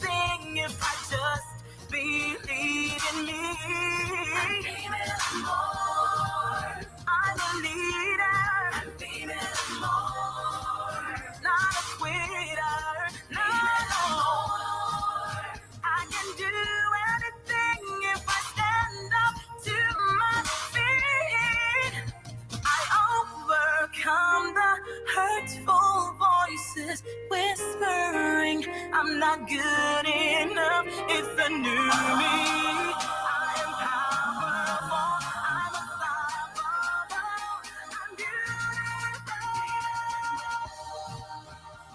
anything if I just believe in me. I'm dreaming more. I'm a leader. I'm dreaming more. Not a quitter. No. I can do anything if I stand up to my feet. I overcome the hurtful voices whispering I'm not good enough. If they knew me, I am powerful. I'm unstoppable. I'm beautiful.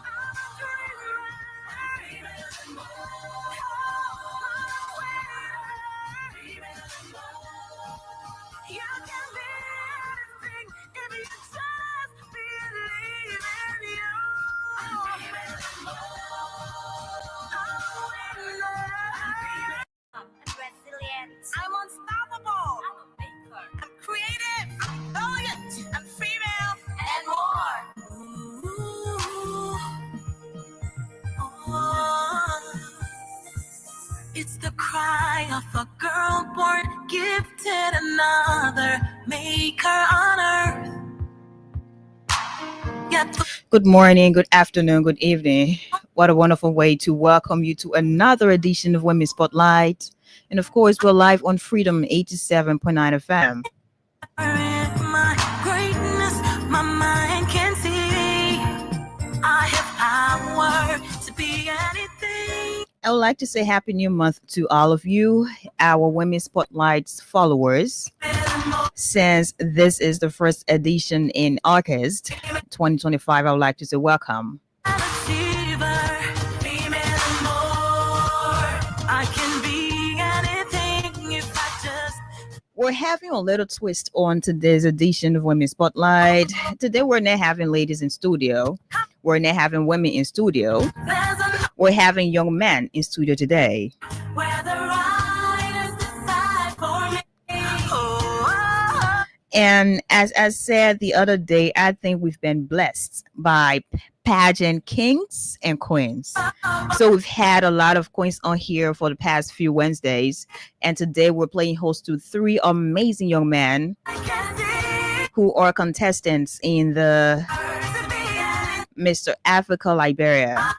I'm a dreamer. I'm more. You can be anything if you just believe in you. I'm dreaming more. I'm a winner. I'm resilient. I'm unstoppable. I'm a maker. I'm creative. I'm brilliant. I'm female. And more. Ooh. Oh. It's the cry of a girl born gifted, another maker on earth. Good morning, good afternoon, good evening. What a wonderful way to welcome you to another edition of Women's Spotlight. And of course, we're live on Freedom 87.9 FM. My greatness, my mind can see. I have power to be anything. I would like to say Happy New Month to all of you, our Women's Spotlights followers. Since this is the first edition in August 2025, I would like to say welcome. We're having a little twist on today's edition of Women's Spotlight. Today we're not having ladies in studio. We're not having women in studio. We're having young men in studio today. And as I said the other day, I think we've been blessed by pageant kings and queens. So we've had a lot of queens on here for the past few Wednesdays. And today we're playing host to three amazing young men who are contestants in the Mr. Africa Liberia.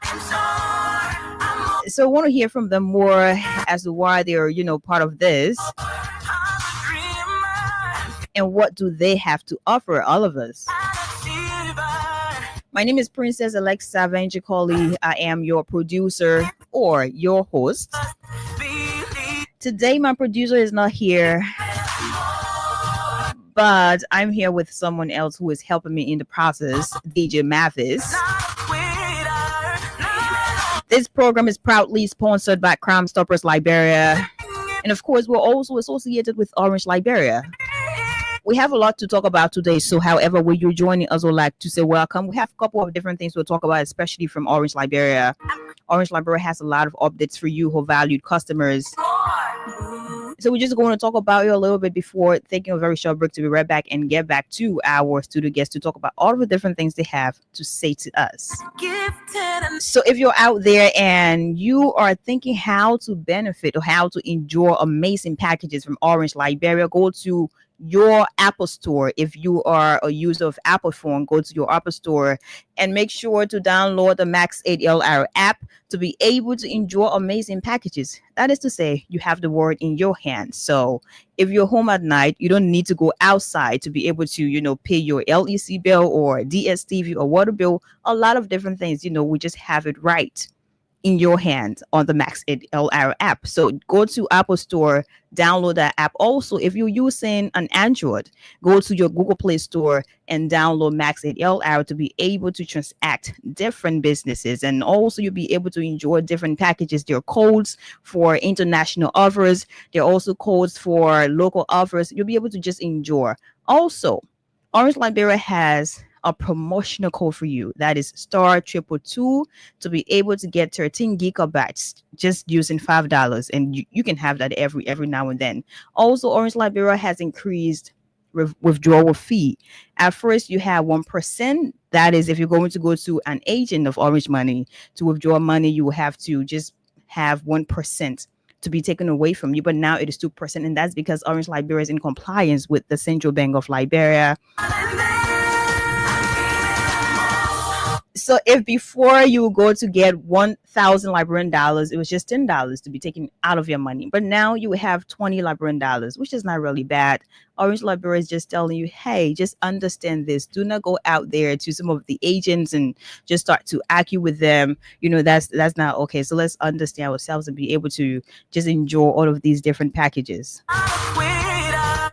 So I want to hear from them more as to why they're, part of this. And what do they have to offer all of us? My name is Princess Alexa Venjicoli. I am your producer or your host. Today, my producer is not here, but I'm here with someone else who is helping me in the process, DJ Mathis. This program is proudly sponsored by Crime Stoppers Liberia. And of course, we're also associated with Orange Liberia. We have a lot to talk about today. So however, when you're joining us, I'd like to say welcome. We have a couple of different things we'll talk about, especially from Orange Liberia. Orange Liberia has a lot of updates for you who valued customers. So we're just going to talk about it a little bit before taking a very short break to be right back and get back to our studio guests to talk about all of the different things they have to say to us. So if you're out there and you are thinking how to benefit or how to enjoy amazing packages from Orange Liberia, go to your Apple store. If you are a user of Apple phone, go to your Apple store and make sure to download the Max 8LR app to be able to enjoy amazing packages. That is to say, you have the world in your hands. So if you're home at night, you don't need to go outside to be able to, pay your LEC bill or DSTV or water bill. A lot of different things, we just have it right in your hand on the Max 8LR app. So go to Apple Store, download that app. Also, if you're using an Android, go to your Google Play Store and download Max 8LR to be able to transact different businesses. And also you'll be able to enjoy different packages. There are codes for international offers. There are also codes for local offers. You'll be able to just enjoy. Also, Orange Liberia has a promotional code for you. That is *222 to be able to get 13 gigabytes just using $5. And you can have that every now and then. Also, Orange Liberia has increased withdrawal fee. At first, you have 1%. That is, if you're going to go to an agent of Orange Money to withdraw money, you will have to just have 1% to be taken away from you, but now it is 2%, and that's because Orange Liberia is in compliance with the Central Bank of Liberia. So if before you go to get 1,000 Liberian dollars, it was just $10 to be taken out of your money. But now you have 20 Liberian dollars, which is not really bad. Orange Liberia is just telling you, hey, just understand this. Do not go out there to some of the agents and just start to argue with them. That's not okay. So let's understand ourselves and be able to just enjoy all of these different packages.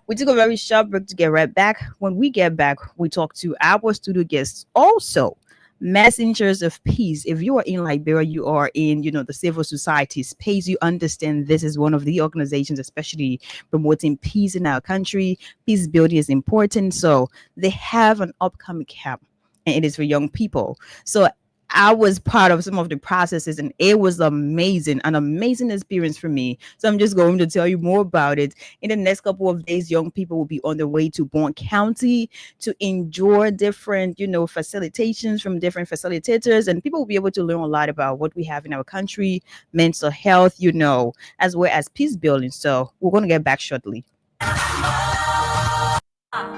We took a very short break to get right back. When we get back, we talk to our studio guests also. Messengers of Peace. If you are in Liberia, you are in, the civil society space, you understand this is one of the organizations, especially promoting peace in our country. Peace building is important. So they have an upcoming camp, and it is for young people. So I was part of some of the processes, and it was an amazing experience for me. So I'm just going to tell you more about it. In the next couple of days, young people will be on their way to Bourne County to enjoy different, facilitations from different facilitators, and people will be able to learn a lot about what we have in our country, mental health, as well as peace building. So we're going to get back shortly. I'm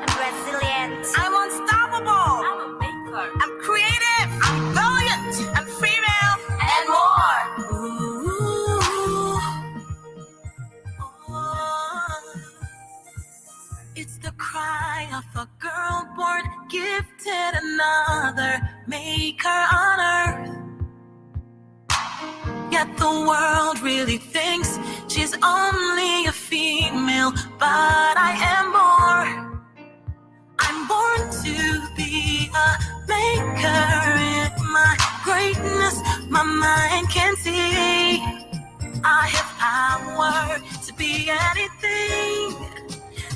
resilient. I'm unstoppable. I'm a maker. I'm creative. I'm brilliant. I'm female and more. Ooh. Oh. It's the cry of a girl born gifted, another maker on earth. Yet the world really thinks she's only a female, but I am more. I'm born to be a maker. In my greatness, my mind can see. I have power to be anything.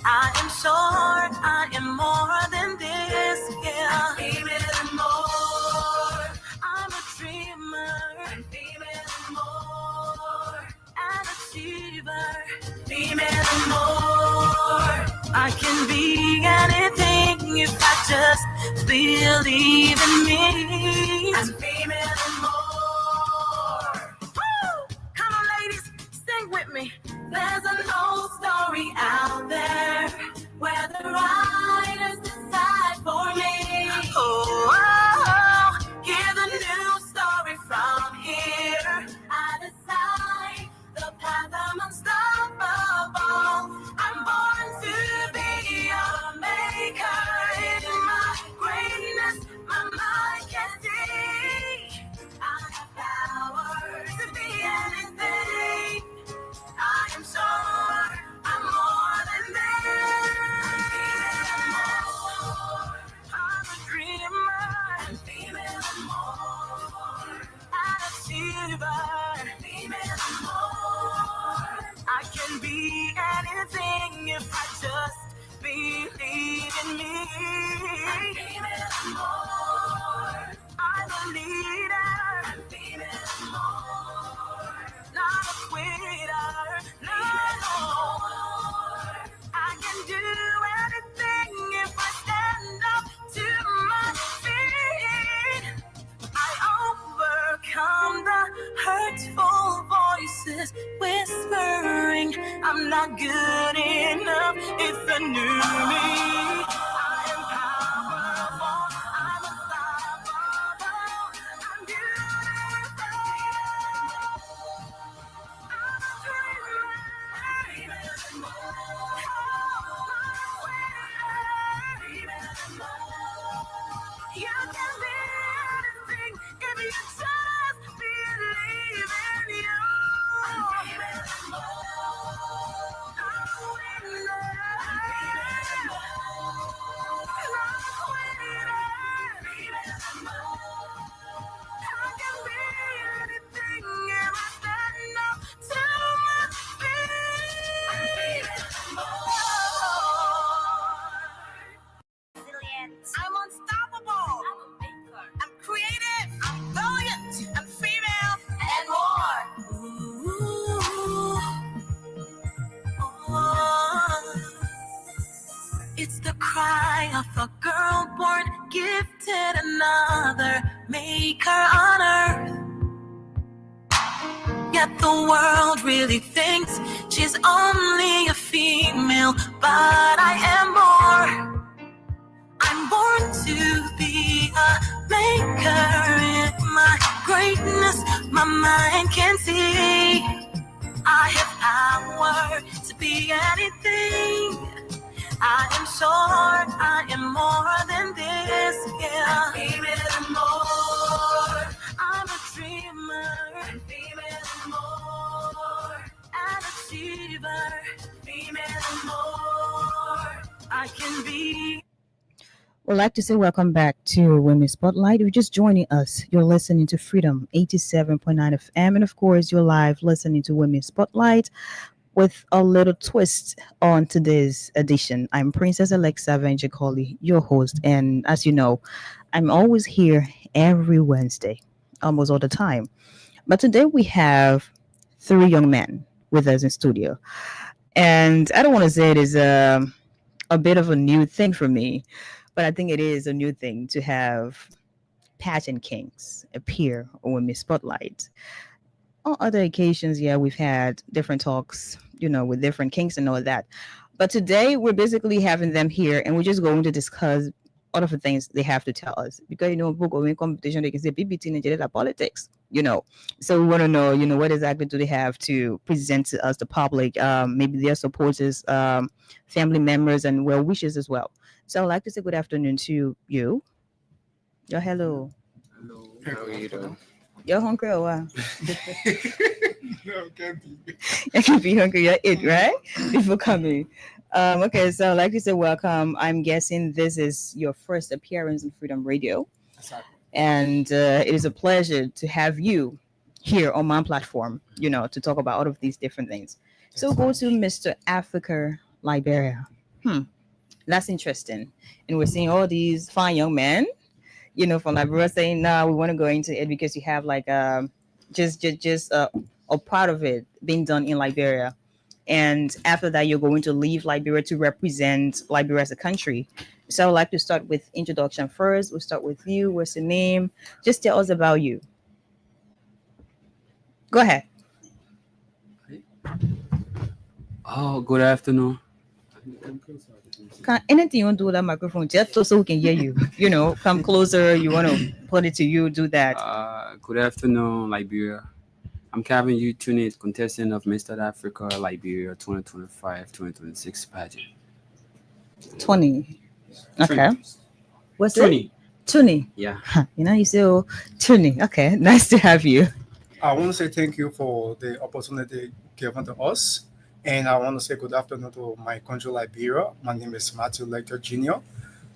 I am sure I am more than this. Yeah, I'm female and more. I'm a dreamer. I'm female and more. An achiever. Female and more. I can be anything if I just believe in me. I'm female and more. Woo! Come on, ladies, sing with me. There's an old story out there where the writers decide for me. Oh, hear the new story from here. I decide the path I'm unstoppable. I'm born to be a maker. In my greatness, my mind can see. I have power to be anything. I am sure I'm more than this. I'm a dreamer. I'm female and more. An achiever. Female and more. I can be anything if I just believe in me. I'm female and more. I'm a leader. I'm female and more. Not a quitter. No. I can do anything if I stand up to my feet. I overcome the hurtful voices whispering I'm not good enough. If they knew me, I am powerful. I'm unstoppable. I'm beautiful. I'm a dreamer. Female and more. Female and more. You can be anything if you just believe in you. I'm female and more. I'm a winner. I'm female and more. And I'm a winner. Female and more. I can be anything if I stand up to my feet. I'm female and more. I'm unstoppable. I'm a maker. I'm creative. I'm brilliant. I'm female and more. Ooh. Oh. It's the cry of a girl born gifted, another maker on earth. at the world really thinks she's only a female, but I am more. I'm born to be a maker in my greatness. My mind can see I have power to be anything. I am sure I am more than this. Yeah, female and more. I'm a dreamer. Female and more. An achiever. Female and more. I can be. We'd like to say welcome back to Women Spotlight. If you're just joining us, you're listening to Freedom 87.9 FM. And of course, you're live listening to Women Spotlight with a little twist on today's edition. I'm Princess Alexa Venjicoli, your host. And as you know, I'm always here every Wednesday, almost all the time. But today we have three young men with us in studio. And I don't want to say it is a bit of a new thing for me, but I think it is a new thing to have pageant kings appear on Women's Spotlight. On other occasions, yeah, we've had different talks, with different kings and all that. But today we're basically having them here and we're just going to discuss all of the things they have to tell us. Because, people go in competition, they can say BBT Nigeria politics, So we want to know, what exactly do they have to present to us, the public, maybe their supporters, family members, and well wishes as well. So I'd like to say good afternoon to you. Yo, hello. Hello, how are you doing? You're hungry or what? No, can't be. You can be hungry, you're it, right? Before coming. Okay, so I'd like to say welcome. I'm guessing this is your first appearance on Freedom Radio. Exactly. And it is a pleasure to have you here on my platform, to talk about all of these different things. So go to Mr. Africa Liberia. That's interesting. And we're seeing all these fine young men, from Liberia saying, no, we want to go into it because you have like just a part of it being done in Liberia. And after that, you're going to leave Liberia to represent Liberia as a country. So I would like to start with introduction first. We'll start with you. What's your name? Just tell us about you. Go ahead. Oh, good afternoon. Anything you want to do with that microphone, just so we can hear you. Come closer. You want to put it to you, do that. Good afternoon, Liberia. I'm Calvin U. Tunis, contestant of Mr. Africa Liberia 2025-2026 pageant. 20. Okay. What's 20. it? 20. Yeah. You say, oh, 20. Okay. Nice to have you. I want to say thank you for the opportunity given to us. And I want to say good afternoon to my country, Liberia. My name is Matthew Lecter Jr.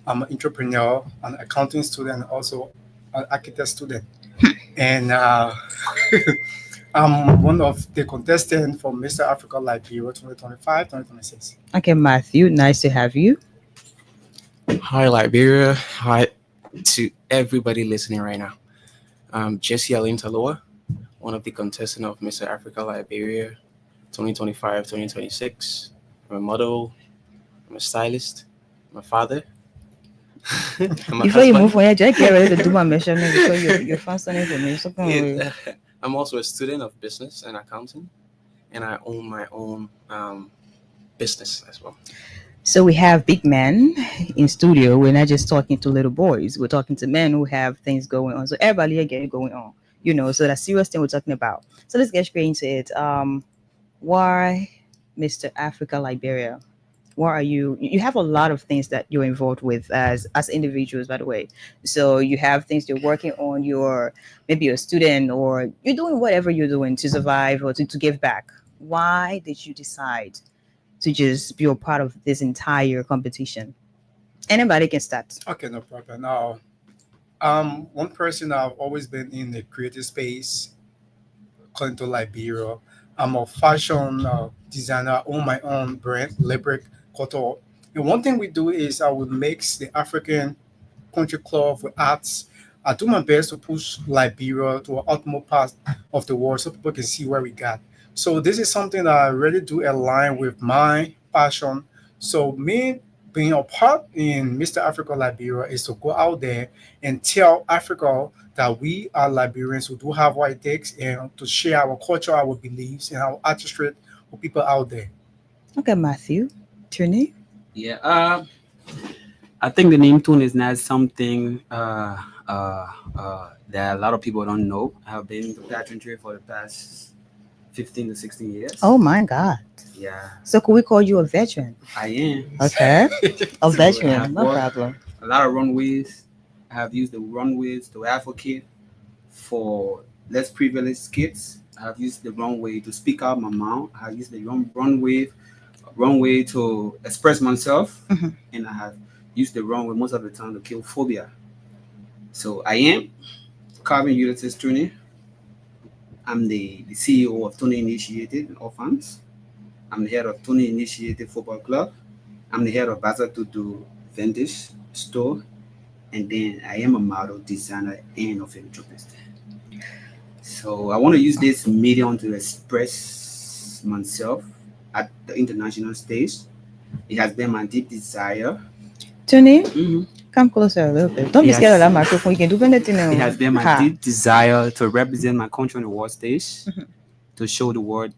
I'm an entrepreneur, an accounting student, and also an architect student. And I'm one of the contestants for Mr. Africa Liberia 2025-2026. Okay, Matthew. Nice to have you. Hi, Liberia. Hi to everybody listening right now. I'm Jesse Alintaloa, one of the contestants of Mr. Africa Liberia 2025-2026. I'm a model. I'm a stylist. I'm a father. I'm a Before you husband. move on, yeah, just get ready to do my measurement because you're fast on information. Yeah. I'm also a student of business and accounting, and I own my own business as well. So we have big men in studio. We're not just talking to little boys. We're talking to men who have things going on. So everybody here getting going on, so that's serious thing we're talking about. So let's get straight into it. Why Mr. Africa Liberia? Why are you have a lot of things that you're involved with as individuals, by the way. So you have things you're working on, maybe you're a student or you're doing whatever you're doing to survive or to give back. Why did you decide to just be a part of this entire competition? Anybody can start. Okay, no problem. Now, one person I've always been in the creative space, according to Liberia. I'm a fashion designer, own my own brand, Libric Couture. And one thing we do is I will mix the African country cloth with arts. I do my best to push Liberia to an ultimate part of the world so people can see where we got. So this is something that I really do align with my passion. So me being a part in Mr. Africa Liberia is to go out there and tell Africa that we are Liberians who do have what it takes, and to share our culture, our beliefs, and our artistry with people out there. Okay, Matthew. Trini? Yeah. I think the name tune is not something that a lot of people don't know. I've been in the pageantry for the past 15 to 16 years. Oh my God. Yeah, So could we call you a veteran? I am. Okay. A So I veteran, have no worked problem. a lot of runways. I have used the runways to advocate for less privileged kids. I have used the runway to speak out my mind. I have used the runway to express myself, Mhm. and I have used the runway most of the time to kill phobia. So I am Calvin Ulysses Tony. I'm the CEO of Tony Initiated Orphans. I'm the head of Tony Initiated Football Club. I'm the head of Baza Tutu Vintage Store. And then I am a model, designer, and a philanthropist. So I want to use this medium to express myself at the international stage. It has been my deep desire. Trini, Mhm. come closer a little bit. Don't be Yes. scared of that microphone. You can do anything. It has been my deep desire to represent my country on the world stage, Mhm. to show the world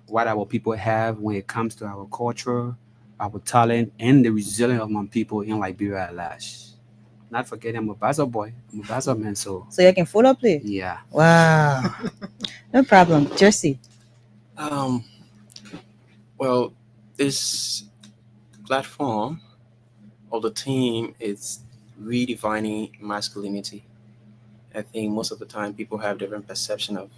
what our people have when it comes to our culture, our talent, and the resilience of my people in Liberia at large. Not forgetting I'm a Baza boy, I'm a Baza man, so So you can follow play. yeah. Wow. No problem. Jersey. Um, well, this platform or the team is redefining masculinity. I think most of the time people have different perception of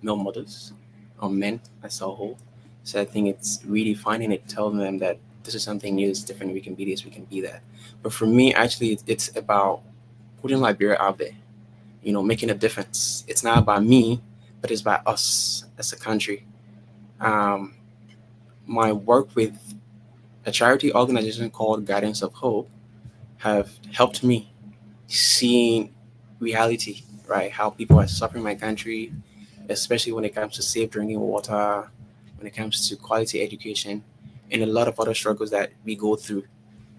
male models or men as a whole. So I think it's redefining it, telling them that this is something new, it's different, we can be this, we can be that. But for me, actually, it's about putting Liberia out there, making a difference. It's not about me, but it's about us as a country. Um, my work with a charity organization called Guardians of Hope have helped me seeing reality, right? How people are suffering in my country, especially when it comes to safe drinking water, when it comes to quality education, and a lot of other struggles that we go through.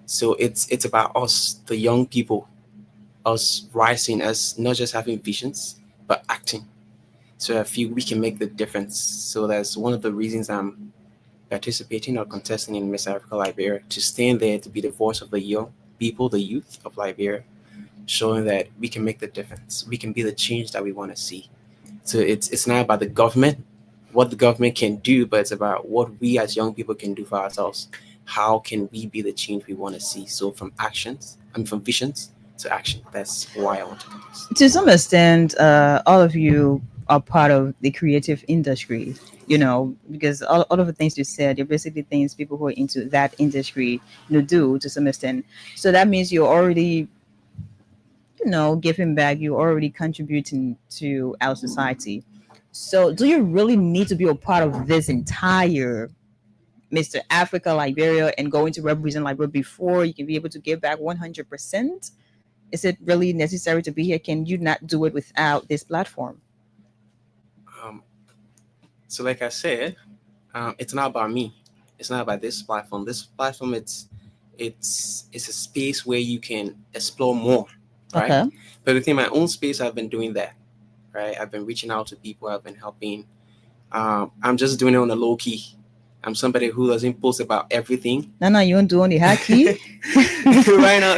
So it's about us, the young people, us rising as not just having visions, but acting. So I feel we can make the difference. So that's one of the reasons I'm participating or contesting in Miss Africa Liberia, to stand there to be the voice of the young people, the youth of Liberia, showing that we can make the difference. We can be the change that we want to see. So it's not about the government, what the government can do, but it's about what we as young people can do for ourselves. How can we be the change we want to see? So from visions to action. That's why I want to do this. To some extent, all of you are part of the creative industry, because all of the things you said, they're basically things people who are into that industry, do to some extent. So that means you're already, giving back, you're already contributing to our society. So do you really need to be a part of this entire Mr. Africa, Liberia, and going to represent Liberia before you can be able to give back 100%? Is it really necessary to be here? Can you not do it without this platform? Um, so like I said, it's not about me. It's not about this platform. This platform, it's a space where you can explore more, right? Okay. But within my own space, I've been doing that, right? I've been reaching out to people. I've been helping. I'm just doing it on a low key. I'm somebody who doesn't post about everything. No, you don't do only hacky. Right now,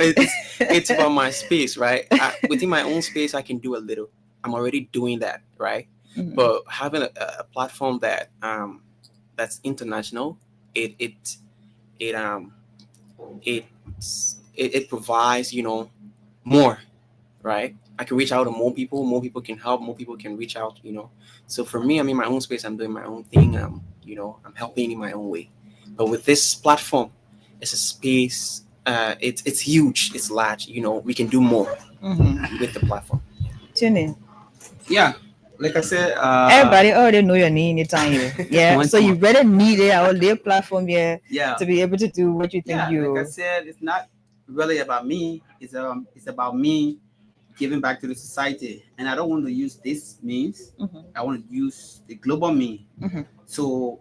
it's about my space, right? Within my own space, I can do a little. I'm already doing that, right? Mhm. But having a platform that's international, it it it um it it provides more, right? I can reach out to more people can help, more people can reach out, So for me, I'm in my own space, I'm doing my own thing, I'm helping in my own way. But with this platform, it's a space, it's huge, it's large, we can do more with the platform. Tune in. Yeah, like I said, Everybody already know your name anytime here. Yeah. One So you time. better need it our their platform here yeah, to be able to do what you think yeah. you. Like I said, it's not really about me. It's about me giving back to the society, and I don't want to use this means. Mhm. I want to use the global mean. Mhm. So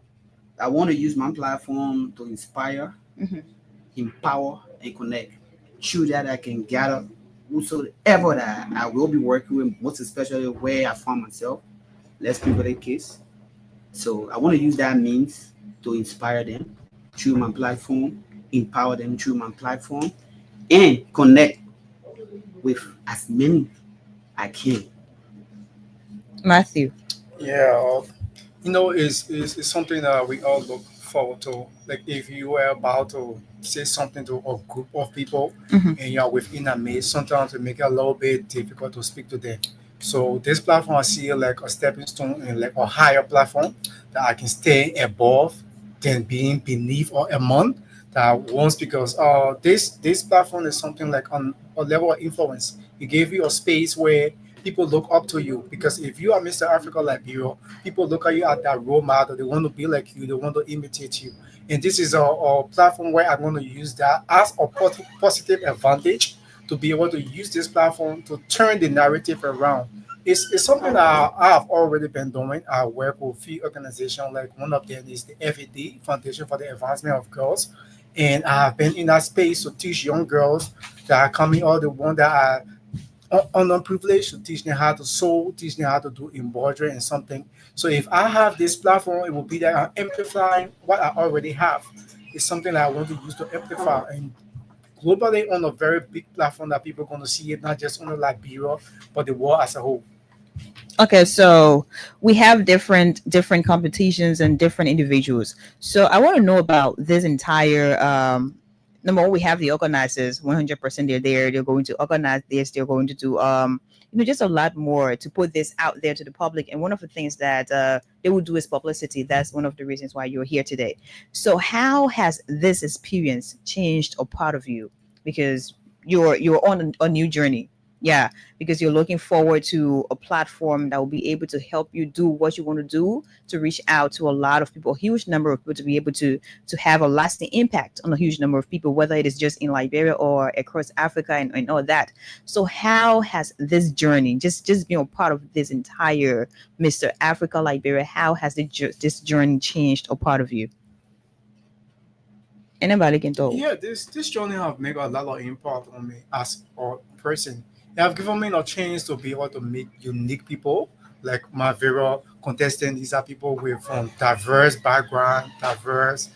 I want to use my platform to inspire Mhm. empower, and connect. Through that, I can gather whosoever that I will be working with, most especially where I find myself, less privileged kids. So I want to use that means to inspire them through my platform, empower them through my platform, and connect with as many I can. Matthew. Yeah, it's something that we all look forward to. Like if you were about to say something to a group of people Mhm. and you're within a maze, sometimes it make it a little bit difficult to speak to them. So this platform I see like a stepping stone and like a higher platform that I can stay above than being beneath or among that once because this platform is something like on a level of influence. It gave you a space where people look up to you because if you are Mr. Africa like you, people look at you as that role model. They want to be like you. They want to imitate you. And this is a platform where I'm going to use that as a positive advantage to be able to use this platform to turn the narrative around. It's something that I have already been doing. I work with a few organizations, like one of them is the FAD, Foundation for the Advancement of Girls. And I have been in that space to teach young girls that are coming out, the one that are underprivileged, to teach them how to sew, teach them how to do embroidery and something. So if I have this platform, it will be that I'm amplifying what I already have. It's something that I want to use to amplify and globally on a very big platform that people are going to see it, not just only Liberia, but the world as a whole. Okay, so we have different competitions and different individuals. So I want to know about this entire number one, we have the organizers 100%. They're there, they're going to organize this, they're going to do just a lot more to put this out there to the public. And one of the things that they will do is publicity. That's one of the reasons why you're here today. So how has this experience changed a part of you? Because you're on a new journey. Yeah, because you're looking forward to a platform that will be able to help you do what you want to do, to reach out to a lot of people, a huge number of people, to be able to have a lasting impact on a huge number of people, whether it is just in Liberia or across Africa and all that. So how has this journey, just being a part of this entire Mr. Africa Liberia, how has this journey changed a part of you? Anybody can talk. Yeah, this journey have made a lot of impact on me as a person. It have given me a chance to be able to meet unique people like my very contestant. These are people with diverse background, diverse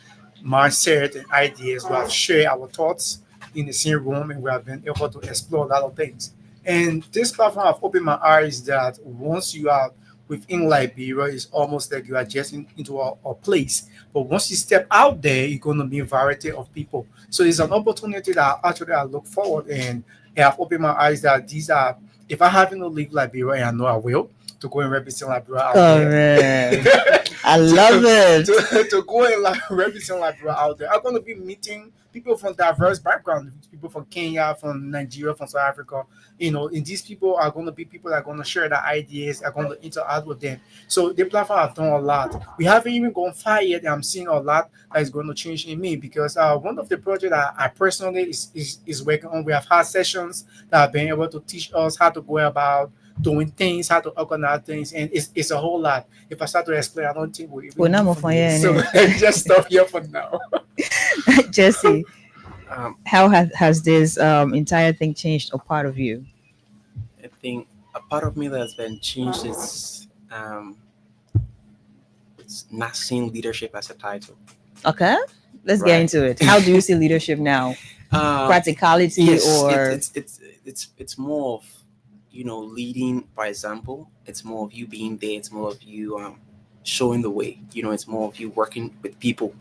mindset and ideas. We have shared our thoughts in the same room and we have been able to explore a lot of things. And this platform have opened my eyes that once you are within Liberia, it's almost like you are just into a place. But once you step out there, you're going to be a variety of people. So it's an opportunity that actually I look forward and it have opened my eyes that these are, if I happen to leave Liberia, and I know I will, to go and represent Liberia out there. Correct. I love it. To go and like represent Liberia out there. I'm going to be meeting people from diverse backgrounds, people from Kenya, from Nigeria, from South Africa. And these people are going to be people that are going to share their ideas, are going to interact with them. So the platform have done a lot. We haven't even gone far yet. And I'm seeing a lot that is going to change in me because one of the projects that I personally is working on, we have had sessions that have been able to teach us how to go about doing things, how to organize things, and it's a whole lot. If I start to explain, I don't think we Well, now even more do fun, this. yeah, So just stop here for now. Jesse, Um, how has this entire thing changed a part of you? I think a part of me that has been changed is it's not seeing leadership as a title. Okay, let's get Right. into it. How do you see leadership now? Practicality Yes, or it's more of leading by example. It's more of you being there. It's more of you showing the way. It's more of you working with people.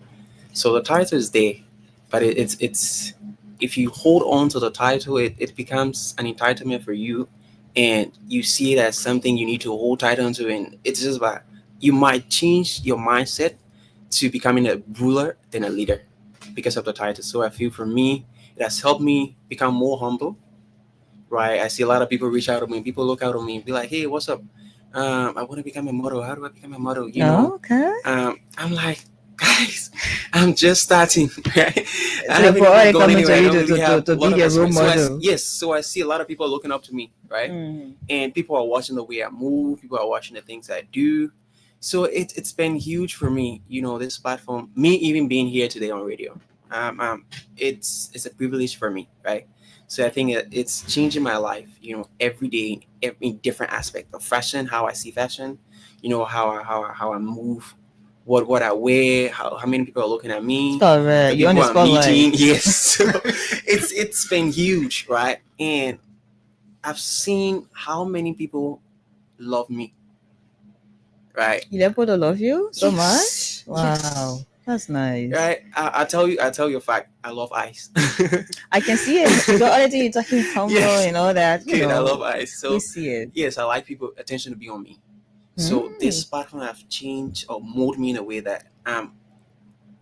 So the title is there, but it's if you hold on to the title, it becomes an entitlement for you, and you see it as something you need to hold tight onto, and it's just like you might change your mindset to becoming a ruler than a leader because of the title. So I feel for me, it has helped me become more humble. Right, I see a lot of people reach out to me. People look out at me and be like, "Hey, what's up? I want to become a model. How do I become a model?" no? Okay. I'm like, guys, I'm just starting. Right? I So haven't for all even they gone coming anywhere. to I you don't really have to a lot be of their role experience. model. Yes, so I see a lot of people looking up to me, right? Mm. And people are watching the way I move. People are watching the things I do. So it's been huge for me. This platform, me even being here today on radio. It's a privilege for me, right? So I think it's changing my life, every day, in different aspect of fashion, how I see fashion, how I move, what I wear, how many people are looking at me, Correct. the You're on people the I'm meeting. spotlight. Yes, so it's been huge, right? And I've seen how many people love me, right? You let people love you so Yes, much. Wow, yes. that's nice. Right, I tell you a fact. I love ice. I can see it. You got all the thing you're talking humble Yes. and all that. Kid, I love ice. We So see it. yes, I like people attention to be on me. So this platform have changed or molded me in a way that I'm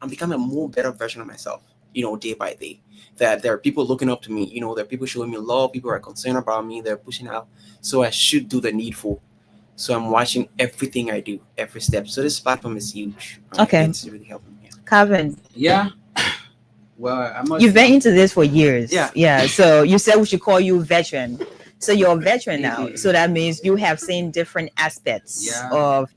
becoming a more better version of myself, day by day. That there are people looking up to me, there are people showing me love, people are concerned about me, they're pushing out. So I should do the needful. So I'm watching everything I do, every step. So this platform is huge. Okay. It's really helping me. Calvin, Yeah. Well, I must. you've been into this for years. Yeah. Yeah. So you said we should call you veteran. So you're a veteran now. Mhm. So that means you have seen different aspects Yeah. of,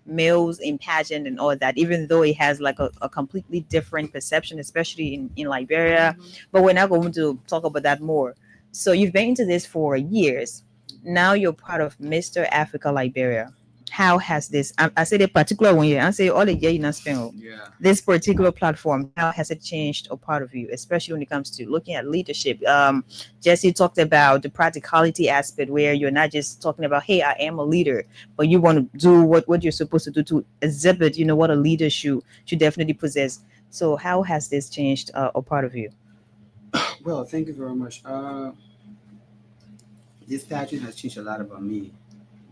males in pageant and all that, even though it has like a completely different perception, especially in Liberia. But we're not going to talk about that more. So you've been into this for years. Now you're part of Mr. Africa Liberia. How has this, I say the particular one year, I say all the year in Spain, Yeah. this particular platform, how has it changed a part of you, especially when it comes to looking at leadership? Jesse talked about the practicality aspect where you're not just talking about, hey, I am a leader, but you want to do what you're supposed to do to exhibit, what a leader should definitely possess. So how has this changed a part of you? Well, thank you very much. This pageant has changed a lot about me.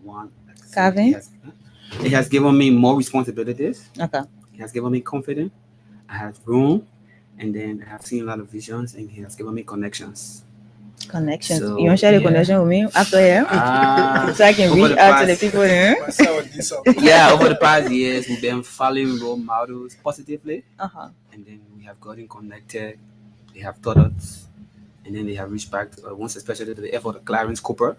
One, like I said, Calvin? it has given me more responsibilities. Okay. It has given me confidence. I have grown, and then I have seen a lot of visions, and it has given me connections. Connections. So, You want to share the yeah. connection with me after here? Ah, So I can over reach the out to the past- people there. Myself, this up. yeah, over the past years, we've been following role models positively, Uh-huh. and then we have gotten connected. They have taught us, and then they have reached back once, especially to the effort of Clarence Cooper.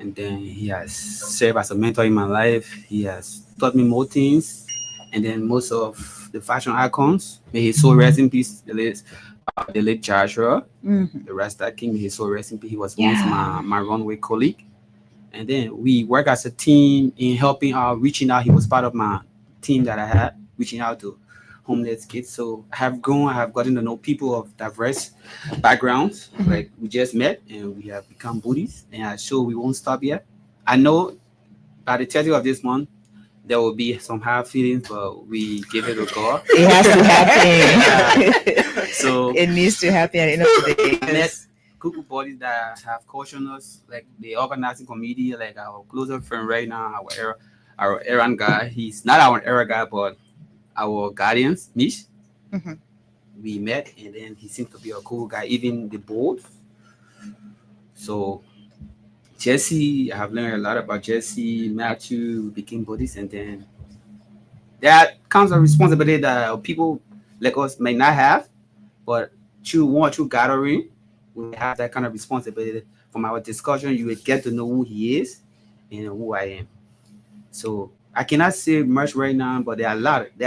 And then he has served as a mentor in my life. He has taught me more things, and then most of the fashion icons. May his soul rest in peace. The late Joshua, Mhm. the Rasta King. May his soul rest in peace. He was Yeah. once my runway colleague, and then we work as a team in helping out, reaching out. He was part of my team that I had, reaching out to homeless kids. So I have grown. I have gotten to know people of diverse backgrounds. Mhm. Like we just met, and we have become buddies. And I sure we won't stop yet. I know by the 30th of this month there will be some hard feelings, but we give it a go. It has to happen. So It needs to happen at the end of the day. I met Google bodies that have cautioned us, like the organizing committee, like our closer friend right now, our errand guy. He's not our errand guy, but our guardians, Mish. Mhm. We met, and then he seems to be a cool guy, even the board. So Jesse, I have learned a lot about Jesse, Matthew, we became buddies, and then there comes a responsibility that people like us may not have, but through gathering, we have that kind of responsibility. From our discussion, you will get to know who he is and who I am. So I cannot say much right now, but there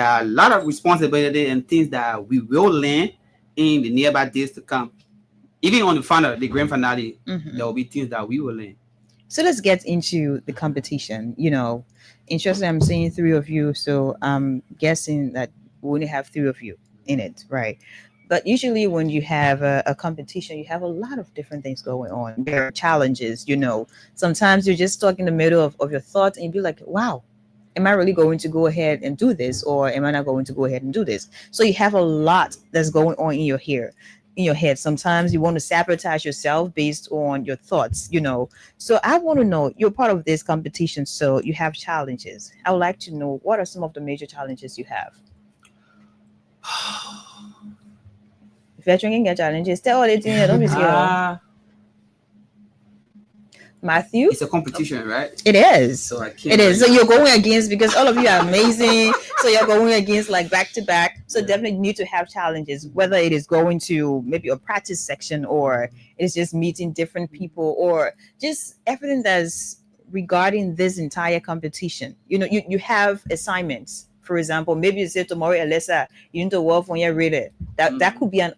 are a lot of responsibility and things that we will learn in the nearby days to come. Even on the grand finale, Mhm. there will be things that we will learn. So let's get into the competition. Interesting. I'm seeing three of you, so I'm guessing that we only have three of you in it, right? But usually, when you have a competition, you have a lot of different things going on. There are challenges. Sometimes you're just stuck in the middle of your thoughts, and you be like, "Wow, am I really going to go ahead and do this, or am I not going to go ahead and do this?" So you have a lot that's going on in your head. Sometimes you want to sabotage yourself based on your thoughts. So I want to know, you're part of this competition, so you have challenges. I would like to know, what are some of the major challenges you have? If you're drinking get challenges, tell all the things. Don't be scared. Ah, Matthew, it's a competition, right? it is. So I can't. It is. So you're going against, because all of you are amazing. So you're going against like back to back. So definitely need to have challenges, whether it is going to maybe a practice section, or it's just meeting different people, or just everything that's regarding this entire competition. You have assignments. For example, maybe you say tomorrow, Alyssa, you need to work on your reader. That could be an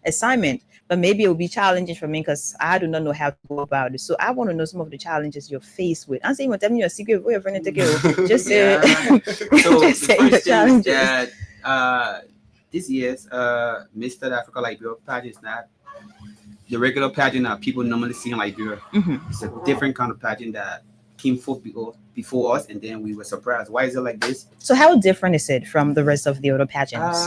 assignment, but maybe it will be challenging for me because I do not know how to go about it. So I want to know some of the challenges you're faced with. I'm saying, tell me your secret. Where your friend take you? Just say, Yeah. So just the say first the thing is challenges. that this year's Mr. Africa Liberia pageant is not the regular pageant that people normally see in Liberia. Mhm. It's a different kind of pageant that came forth before us, and then we were surprised. Why is it like this? So how different is it from the rest of the other pageants?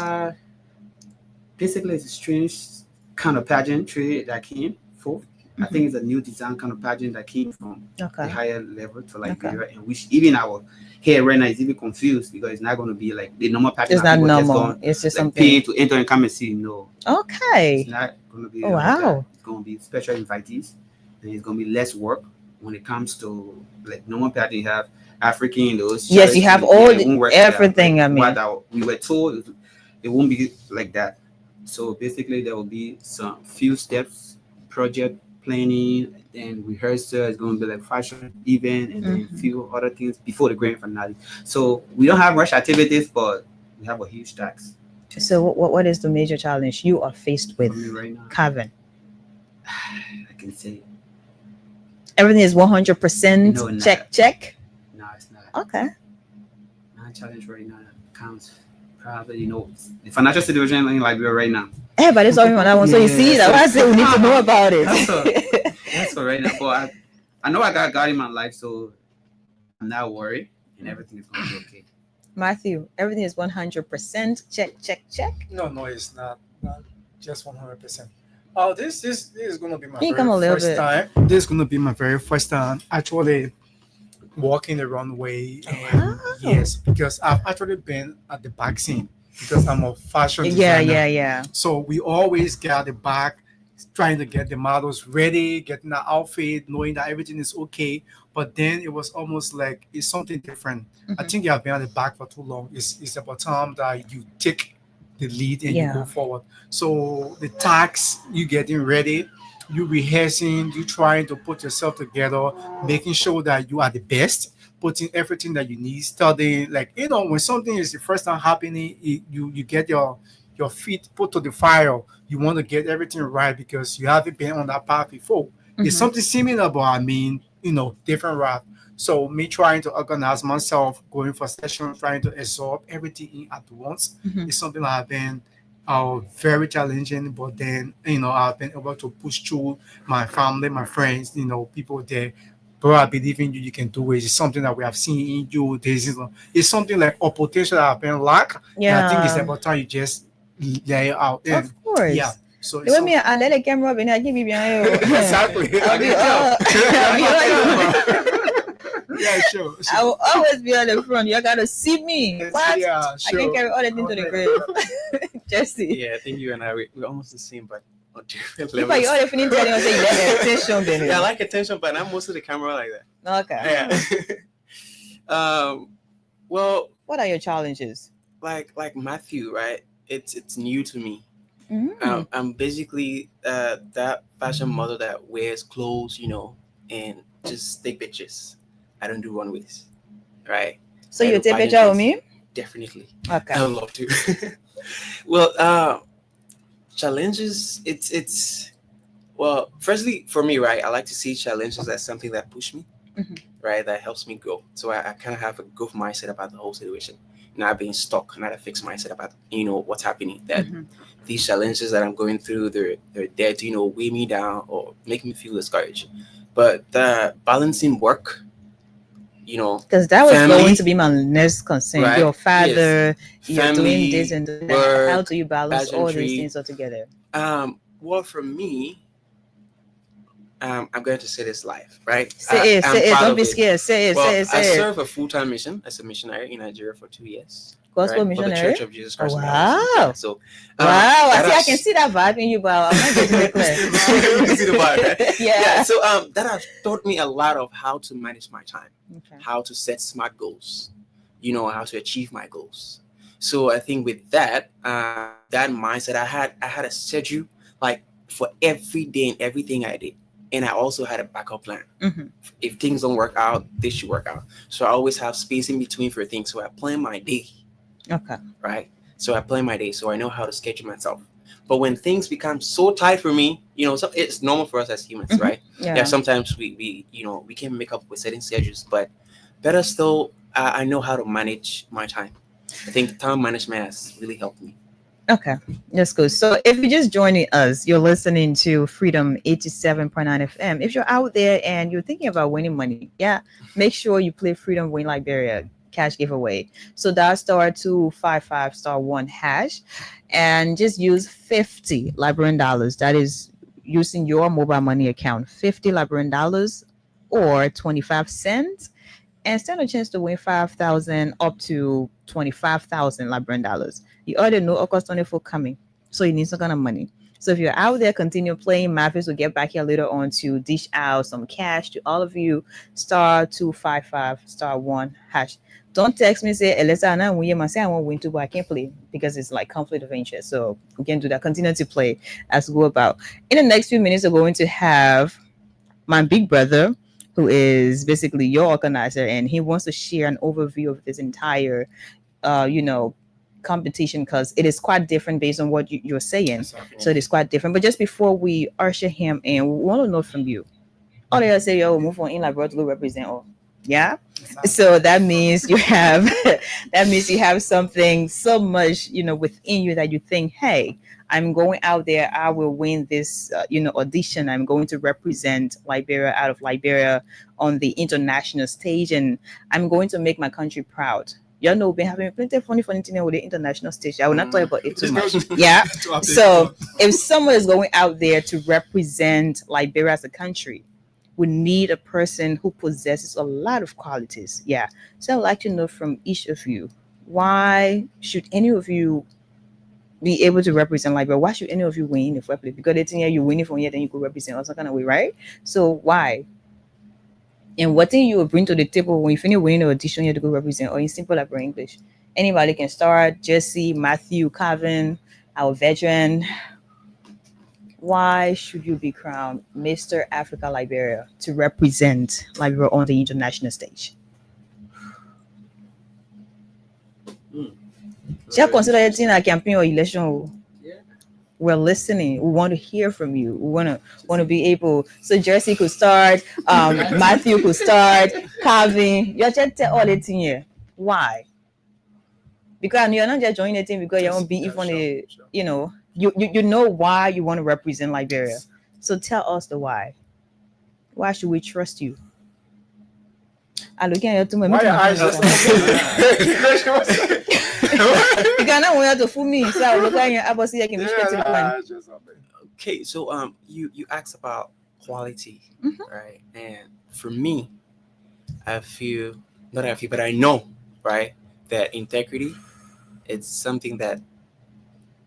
Basically, it's a strange kind of pageantry that came forth. I think it's a new design kind of pageant that came from the Okay. higher level to Liberia, and which even our hair right now is even confused because it's not going to be like the normal pageant. It's that not people just normal. go, It's just like, something. pay to enter and come and see. No, Okay. it's not going to be. Oh, like that. wow. It's going to be special invitees, and it's going to be less work when it comes to like normal pageant. You have African, those. Yes, you have all everything. I mean, what we were told, it won't be like that. So basically, there will be some few steps, project planning, then rehearsal. It's going to be like fashion event, and then few other things before the grand finale. So we don't have much activities, but we have a huge tax. So what is the major challenge you are faced with, For me right now, Calvin? I can say Everything is 100% No, not. check. no, it's not. Okay. My challenge right now counts. Probably, the financial situation in Liberia right now. Everybody's talking about that one. So you see, that's why I say we need to know about it. That's all right now. But I know I got God in my life, so I'm not worried, and everything is going to be okay. Matthew, everything is 100% check. No, it's not just 100%. Oh, this is gonna be my Can you come a very little first bit? time. This is gonna be my very first time actually walking the runway. And Wow. yes, because I've actually been at the back scene because I'm a fashion Yeah, designer. yeah. So we always get at the back, trying to get the models ready, getting the outfit, knowing that everything is okay. But then it was almost like it's something different. I think you have been at the back for too long. It's about time that you take the lead and you Yeah. go forward. So the tax, you getting ready, you rehearsing, you trying to put yourself together, making sure that you are the best, putting everything that you need, studying. Like, when something is the first time happening, you get your feet put to the fire. You want to get everything right because you haven't been on that path before. It's something similar, but different route. So me trying to organize myself, going for sessions, trying to absorb everything in at once is something that have been very challenging. But then, I've been able to push through my family, my friends, people there. Bro, I believe in you. You can do it. It's something that we have seen in you. It's something like a potential that have been lack. And I think it's Yeah. about time you just lay it out. And Of course. yeah. So You want me to let the camera up and I give you behind you. exactly. I'll be Yeah, sure. I will always be on the front. You gotta see me. What? Yeah, I sure. can carry all the things to the grave. Jesse. Yeah, I think you and I we're almost the same, but on different If I levels. all the things telling you say you let attention, baby. Yeah, I like attention, but I'm most of the camera like that. Okay. Yeah. Well, What are your challenges? like Matthew, right? It's new to me. Mhm. I'm basically that fashion model that wears clothes, and just take pictures. I don't do runways, right? So I you do take picture of me? Definitely. Okay. I would love to. Well, challenges. It's well. Firstly, for me, right, I like to see challenges as something that push me, right, that helps me grow. So I kind of have a growth mindset about the whole situation, not being stuck, not a fixed mindset about what's happening. That these challenges that I'm going through, they're there to weigh me down or make me feel discouraged. But balancing work, Because that was family, going to be my next concern. right? Your father, you're Family, doing this and doing that. work, How do you balance all pageantry. these things all together? Well, for me, I'm going to say this live, right? Say it. I'm Say it. proud Don't of be scared. Say it. Well, Say it. I Say it. serve a full-time mission as a missionary in Nigeria for 2 years. Gospel right? For the missionary. Church of Jesus Christ. Oh, of Latter-day Saints. wow. Yeah, so Wow. that I has- can see that vibe in you, but I'm not getting it clear. You see the vibe, right? Yeah. So that has taught me a lot of how to manage my time, Okay. how to set smart goals, how to achieve my goals. So I think with that mindset, I had a schedule like for every day and everything I did. and I also had a backup plan. Mm-hmm. If things don't work out, this should work out. So I always have space in between for things. So I plan my day, Okay. right? So I plan my day, so I know how to schedule myself. But when things become so tight for me, so it's normal for us as humans, Mhm. right? Yeah. Sometimes we we can make up with certain schedules, but better still, I know how to manage my time. I think time management has really helped me. Okay, that's good. So if you're just joining us, you're listening to Freedom 87.9 FM. If you're out there and you're thinking about winning money, yeah, make sure you play Freedom Win Liberia cash giveaway. So dial *255*1# and just use 50 Liberian dollars. That is using your mobile money account, 50 Liberian dollars or 25 cents, and stand a chance to win 5,000 up to 25,000 Liberian dollars. You already know August 24 coming, so you need some kind of money. So if you're out there, continue playing. Mavis will get back here later on to dish out some cash to all of you. *255*1#. Don't text me say Elisa and I say I won't win too, but I can't play because it's like conflict of interest. So we can do that. Continue to play as we go about. In the next few minutes, we're going to have my big brother, who is basically your organizer, and he wants to share an overview of this entire competition, because it is quite different based on what you're saying. So it is quite different. But just before we usher him in, we want to know from you. All they say, yo, move on in like to represent all. Yeah. So that means you have you have something so much, within you that you think, hey, I'm going out there, I will win this audition. I'm going to represent Liberia out of Liberia on the international stage, and I'm going to make my country proud. Y'all know we've been having plenty of funny things with the international stage. I will not talk about it too much. Yeah. So if someone is going out there to represent Liberia as a country, we need a person who possesses a lot of qualities. Yeah. So I'd like to know from each of you, why should any of you be able to represent Liberia? Why should any of you win if we're because it's in here you win it from here, then you could represent us some kind of way, right? So why? And what thing you will bring to the table when you finish winning the audition you have to go represent, or in simple Liberian English? Anybody can start. Jesse, Matthew, Calvin, our veteran. Why should you be crowned Mr. Africa Liberia to represent Liberia on the international stage? Just consider it in a campaign or election. We're listening. We want to hear from you. We want to be able. So Jesse could start. Matthew could start. Calvin, you're just all it in here. Why? Because you're not just joining the team because you won't be even a, you know why you want to represent Liberia. So tell us the why. Why should we trust you? I'm looking at you. Why your eyes just Because now we have to fool me. So I'm looking at you. I can Okay, so you asked about quality, Mhm. right? And for me, I know, right, that integrity is something that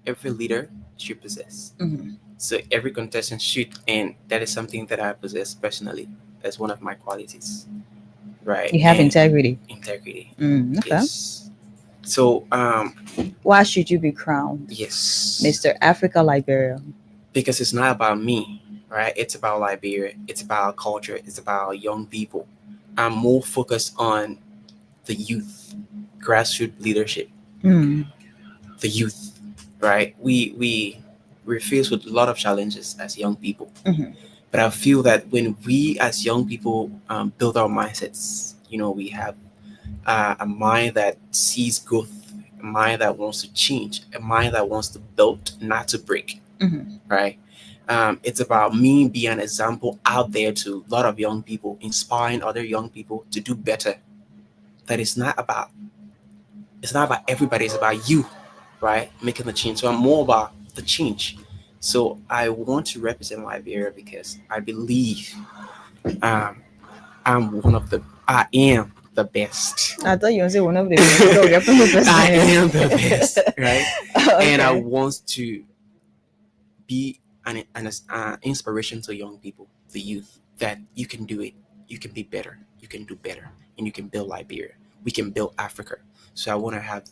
every leader should possess. Mhm. So every contestant should, and that is something that I possess personally as one of my qualities, right? You have And integrity. integrity. Okay. Yes. So Why should you be crowned yes, Mr. Africa Liberia? because it's not about me, right? It's about Liberia. It's about culture. It's about young people. I'm more focused on the youth, grassroots leadership, Mm. the youth, right? We're faced with a lot of challenges as young people, Mhm. but I feel that when we as young people build our mindsets, we have a mind that sees growth, a mind that wants to change, a mind that wants to build, not to break, Mhm. right? It's about me being an example out there to a lot of young people, inspiring other young people to do better. That it's not about everybody, it's about you, right? Making the change. So I'm more about the change. So I want to represent Liberia because I believe I am the best. I thought you were saying one of the best. I am the best, right? Okay. And I want to be an inspiration to young people, the youth, that you can do it, you can be better, you can do better, and you can build Liberia. We can build Africa. So I want to have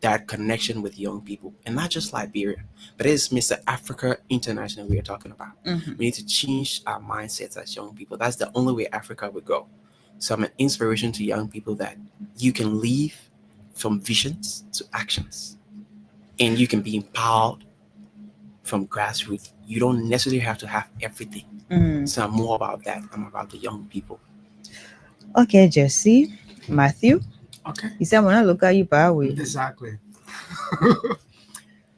that connection with young people, and not just Liberia, but it's Mr. Africa International we are talking about. Mhm. We need to change our mindsets as young people. That's the only way Africa would go. So I'm an inspiration to young people that you can live from visions to actions, and you can be empowered from grassroots. You don't necessarily have to have everything. Mm. So I'm more about that. I'm about the young people. Okay, Jesse, Matthew, Okay. you said when I look at you, Bawi. Exactly.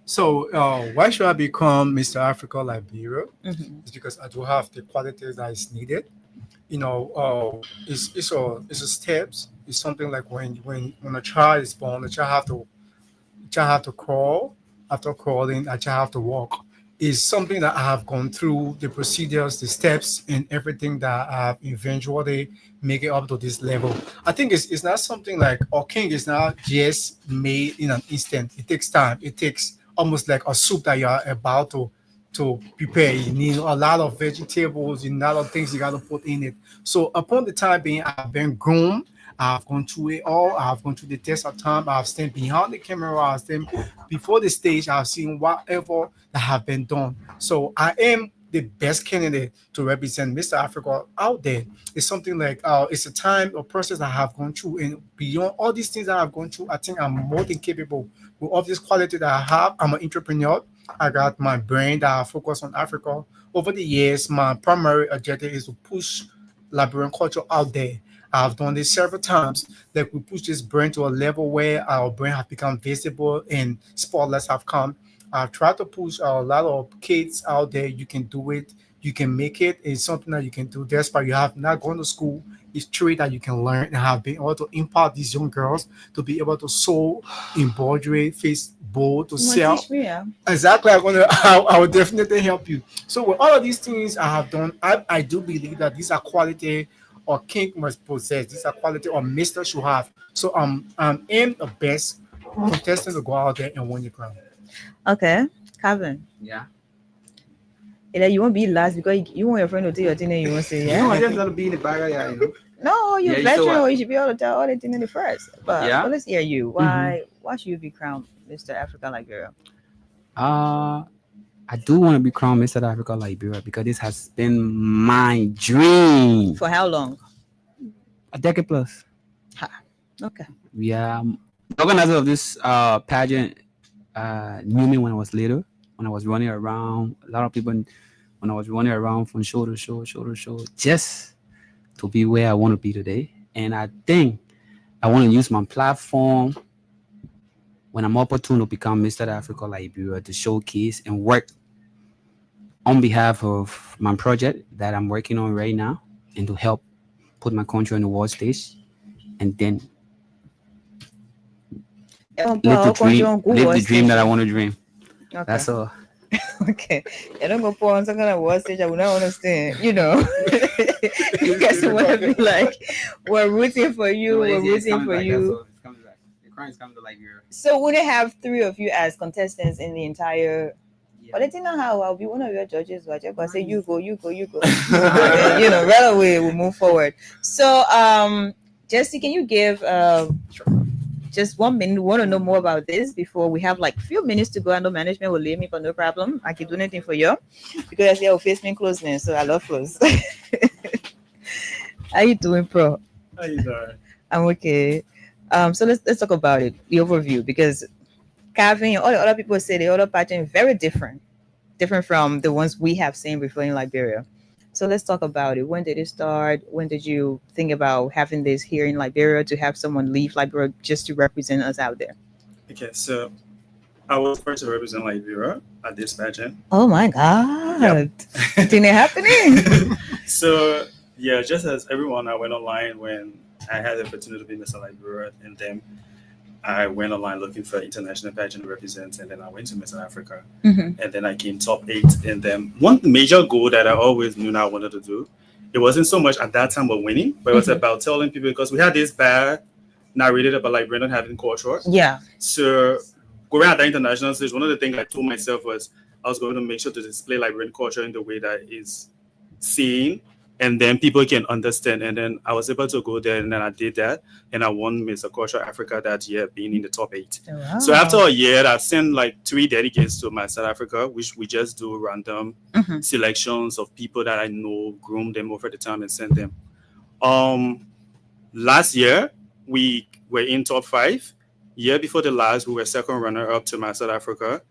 So, why should I become Mr. Africa Liberia? Mhm. It's because I do have the qualities that is needed. It's a steps. It's something like when a child is born, the child have to crawl. After crawling, a child have to walk. Is something that I have gone through the procedures, the steps, and everything that I have eventually make it up to this level. I think it's not something like or king is not just made in an instant. It takes time. It takes almost like a soup that you are about to prepare. You need a lot of vegetables, you need a lot of things you got to put in it. So upon the time being, I've been groomed. I've gone through it all. I've gone through the test of time. I've stand behind the camera. I've stand before the stage. I've seen whatever that have been done. So I am the best candidate to represent Mr. Africa out there. It's something like it's a time or process I have gone through, and beyond all these things that I've gone through, I think I'm more than capable with all this quality that I have. I'm an entrepreneur. I got my brain that I focus on Africa. Over the years, my primary objective is to push Liberian culture out there. I've done this several times. Like we push this brand to a level where our brand have become visible and spotlights have come. I've tried to push a lot of kids out there. You can do it. You can make it. It's something that you can do. Despite you have not gone to school, it's trade that you can learn and have been able to impact these young girls to be able to sew, embroidery, face bowl to You wanna sell. teach me, yeah? Exactly. I will definitely help you. So with all of these things I have done, I do believe that these are quality or king must possess. These are quality or mister should have. So I'm in the best contestant to go out there and win the crown. Okay, Calvin. Yeah. You won't be last because you want your friend to tell your thing and you won't say You know, I yeah. just gotta be in the bag, yeah, you know. No, you're Yeah, you veteran, saw or it. you should be able to tell all the thing in the first. But Yeah. let's hear you. Why should you be crowned Mr. Africa Liberia? I do want to be crowned Mr. Africa Liberia because this has been my dream. For how long? A decade plus. Okay. Yeah. The organizer of this pageant knew me when I was little, when I was running around. A lot of people, when I was running around from show to show, just to be where I want to be today. And I think I want to use my platform when I'm opportune to become Mr. Africa Liberia to showcase and work on behalf of my project that I'm working on right now and to help put my country on the world stage and then live the dream that I want to dream. Okay. That's all. Okay. I don't go put on some kind of word stage. I would not understand. You know, you guys want to be like, we're rooting for you. We're rooting for you. It's coming back. The crown is coming to Liberia. So would they have three of you as contestants in the entire? Yeah. But I think how I'll be one of your judges. So I just gonna say you go. And, right away we'll move forward. So Jesse, can you give just 1 minute? We want to know more about this before we have like a few minutes to go. I know management will leave me, but no problem. I can do anything for you because I say I'll face me closeness, so I love close. How you doing, Pro? How you doing? I'm okay. So let's talk about it, the overview, because Calvin and all the other people say the other pattern is very different from the ones we have seen before in Liberia. So let's talk about it. When did it start? When did you think about having this here in Liberia, to have someone leave Liberia just to represent us out there? Okay, so I was first to represent Liberia at this pageant. Oh my God. Thing happening. So yeah, just as everyone, I went online when I had the opportunity to be Mr. Liberia, and then I went online looking for international pageant to represent, and then I went to Mr. Africa, Mhm. and then I came top 8. And then one major goal that I always knew I wanted to do, it wasn't so much at that time of winning, but it was about telling people, because we had this bad narrated about like Brandon having culture. Yeah. So going at the international stage, one of the things I told myself was I was going to make sure to display Liberian culture in the way that is seen and then people can understand. And then I was able to go there, and then I did that, and I won Miss Culture Africa that year, being in the top 8. Wow. So after a year, I've sent like 3 delegates to my South Africa, which we just do random Mhm. selections of people that I know, groom them over the time, and send them. Last year we were in top 5. Year before the last, we were second runner up to my South Africa.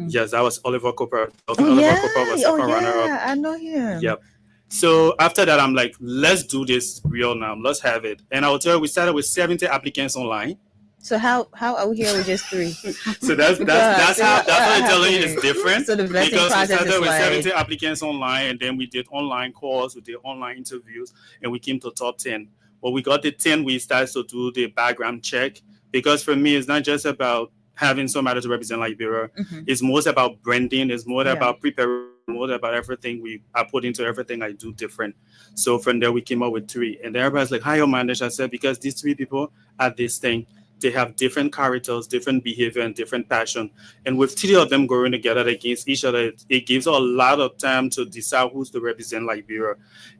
Yes, that was Oliver Cooper. Oliver Cooper was second runner up. I know him. Yep. So after that, I'm like, let's do this real now. Let's have it. And I will tell you, we started with 70 applicants online. So how are we here with just 3? So that's how I'm telling you it's different. So the vetting Because we process started is with like 70 applicants online, and then we did online calls, we did online interviews, and we came to top 10. When we got the 10, we started to do the background check. Because for me, it's not just about having somebody to represent Liberia. Mhm. It's more about branding. It's more Yeah. about preparing, more about everything I put into everything I do different. So from there, we came up with 3. And then everybody's like, how you manage? I said, because these 3 people are this thing. They have different characters, different behavior, and different passion. And with 3 of them going together against each other, it gives a lot of time to decide who's to represent Liberia.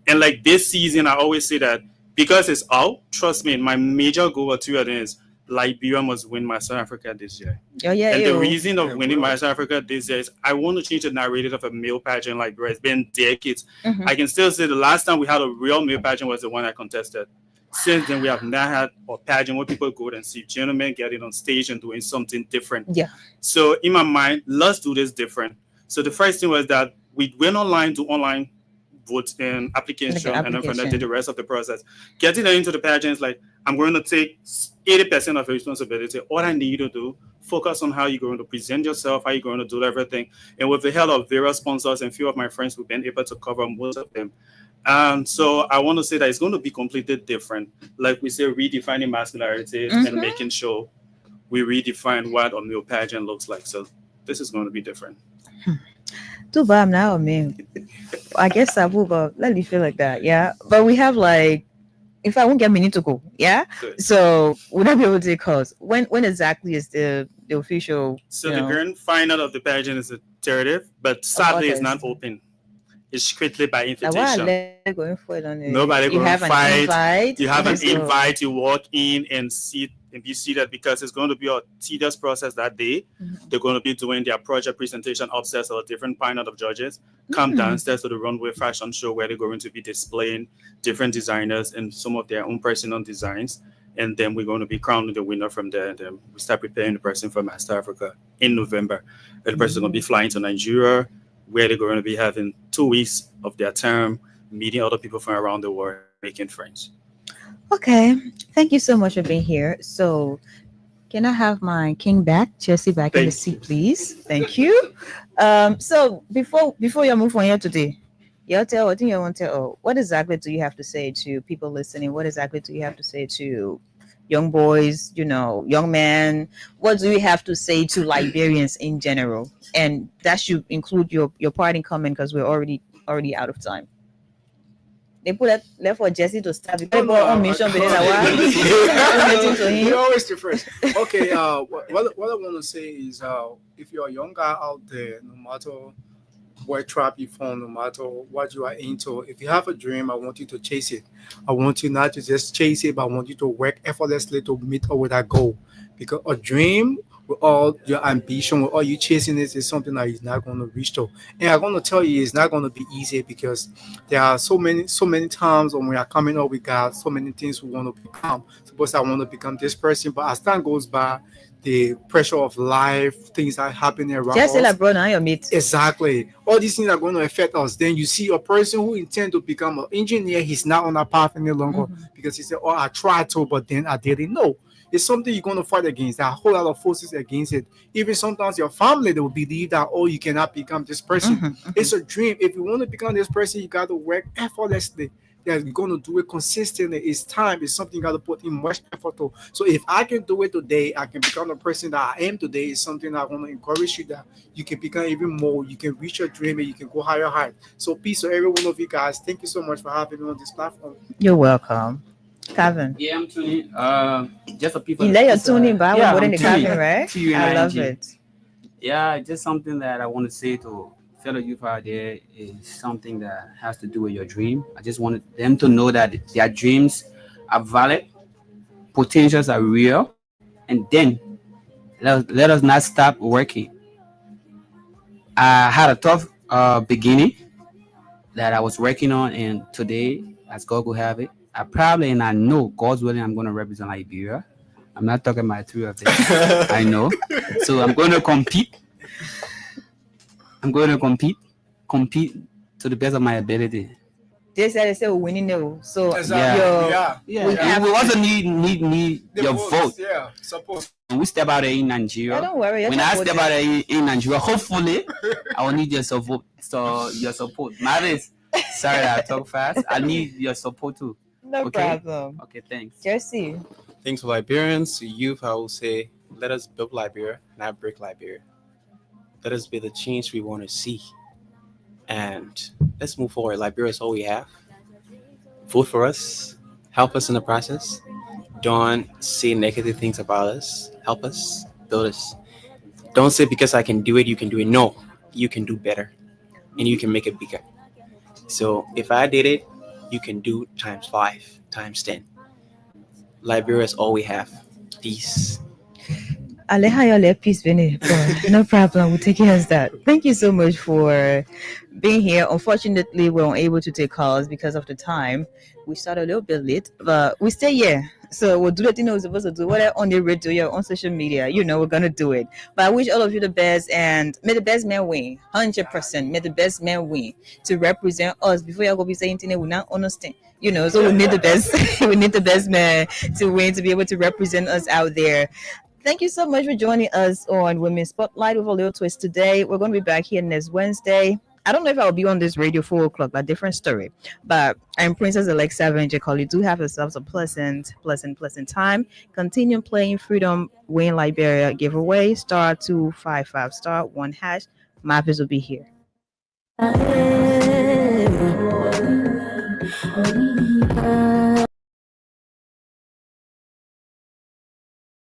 And like this season, I always say that because it's out, trust me, my major goal with 3 of them is Liberia must win my South Africa this year. Oh yeah. And the ew. reason of winning my South Africa this year is I want to change the narrative of a male pageant in Liberia. It's been decades. Mhm. I can still say the last time we had a real male pageant was the one I contested. Since then, we have not had a pageant where people go and see gentlemen getting on stage and doing something different. Yeah. So in my mind, let's do this different. So the first thing was that we went online to online vote and application, and then from there did the rest of the process. Getting into the pageant is like, I'm going to take 80% of the responsibility. All I need to do, focus on how you're going to present yourself, how you're going to do everything. And with the help of various sponsors and few of my friends, we've been able to cover most of them. So I want to say that it's going to be completely different. Like we say, redefining masculinity and making sure we redefine what a male pageant looks like. So this is going to be different. Too bad now, I mean. I guess I will go. Let me feel like that, yeah. But we have like, if I won't get me need to go, yeah. Good. So would I be able to take calls? When exactly is the official? So the grand final of the pageant is the 30th, but sadly it's not open. It's strictly by invitation. Going for it on Nobody you going to have an fight. invite. You have an So- invite. You walk in and see and be seated because it's going to be a tedious process that day. They're going to be doing their project presentation upstairs or a different panel of judges. Come downstairs to the runway fashion show where they're going to be displaying different designers and some of their own personal designs. And then we're going to be crowning the winner from there. And then we start preparing the person for Master Africa in November. And the person is going to be flying to Nigeria, where they're going to be having 2 weeks of their term, meeting other people from around the world, making friends. Okay, thank you so much for being here. So, can I have my king back, Jesse, back in the seat, please? Thank you. So before you move on here today, what exactly do you have to say to people listening? What exactly do you have to say to young boys, young men? What do you have to say to Liberians in general? And that should include your parting comment because we're already out of time. They put it left for Jesse to start because we always do first. Okay, what I want to say is if you're a young guy out there, no matter what trap you found, no matter what you are into, if you have a dream, I want you to chase it. I want you not to just chase it, but I want you to work effortlessly to meet up with that goal. Because a dream, with all your ambition, with all you chasing it, is something that you're not going to reach to. And I'm going to tell you, it's not going to be easy because there are so many times when we are coming up with God, so many things we want to become. Suppose I want to become this person, but as time goes by, the pressure of life, things are happening around just us. like brother, your mate. Exactly. All these things are going to affect us. Then you see a person who intends to become an engineer, he's not on that path any longer because he said, oh, I tried to, but then I didn't know. It's something you're going to fight against. There are a whole lot of forces against it. Even sometimes your family, they will believe that, oh, you cannot become this person. It's a dream. If you want to become this person, you got to work effortlessly. You're going to do it consistently. It's time. It's something you got to put in much effort to. So if I can do it today, I can become the person that I am today. It's something I want to encourage you that you can become even more. You can reach your dream and you can go higher height. So peace to every one of you guys. Thank you so much for having me on this platform. You're welcome. Kevin. Yeah, I'm tuning. Just a people. You let your tuning back yeah, when putting the I'm tuning. Kevin, right? I love T-U-N-I-N-G. it. Yeah, just something that I want to say to fellow youth out there is something that has to do with your dream. I just wanted them to know that their dreams are valid, potentials are real, and then let us not stop working. I had a tough beginning that I was working on, and today, as God will have it, I know God's willing, I'm going to represent Liberia. I'm not talking about three of them. I know. So I'm going to compete. Compete to the best of my ability. They said we're winning now. So Exactly. Yeah, have- we also need The your votes, vote. Yeah, support. When we step out there in Nigeria, Yeah, don't worry. when I step out there in Nigeria, hopefully I will need your support. So your support. Maris, sorry that I talk fast. I need your support too. No Okay. problem. Okay, thanks. Jesse. Things for Liberians, to youth, I will say, let us build Liberia, not break Liberia. Let us be the change we want to see. And let's move forward. Liberia is all we have. Vote for us. Help us in the process. Don't say negative things about us. Help us. Build us. Don't say because I can do it, you can do it. No, you can do better. And you can make it bigger. So if I did it, you can do times 5, times 10. Liberia is all we have. Peace. Peace, Benny. No problem. We'll take care of that. Thank you so much for being here. Unfortunately, we're unable to take calls because of the time. We started a little bit late, but we stay here. So we'll do the thing we're supposed to do, whether on the radio or on social media. We're going to do it. But I wish all of you the best, and may the best man win. 100%. May the best man win to represent us. Before you go be saying things we not understand. So we need the best. We need the best man to win, to be able to represent us out there. Thank you so much for joining us on Women's Spotlight with a little twist today. We're going to be back here next Wednesday. I don't know if I'll be on this radio 4 o'clock, but different story. But I'm Princess Alexa Venjicoli. Do have yourselves a pleasant time. Continue playing Freedom Win Liberia giveaway. *255 *1#. Mavis will be here.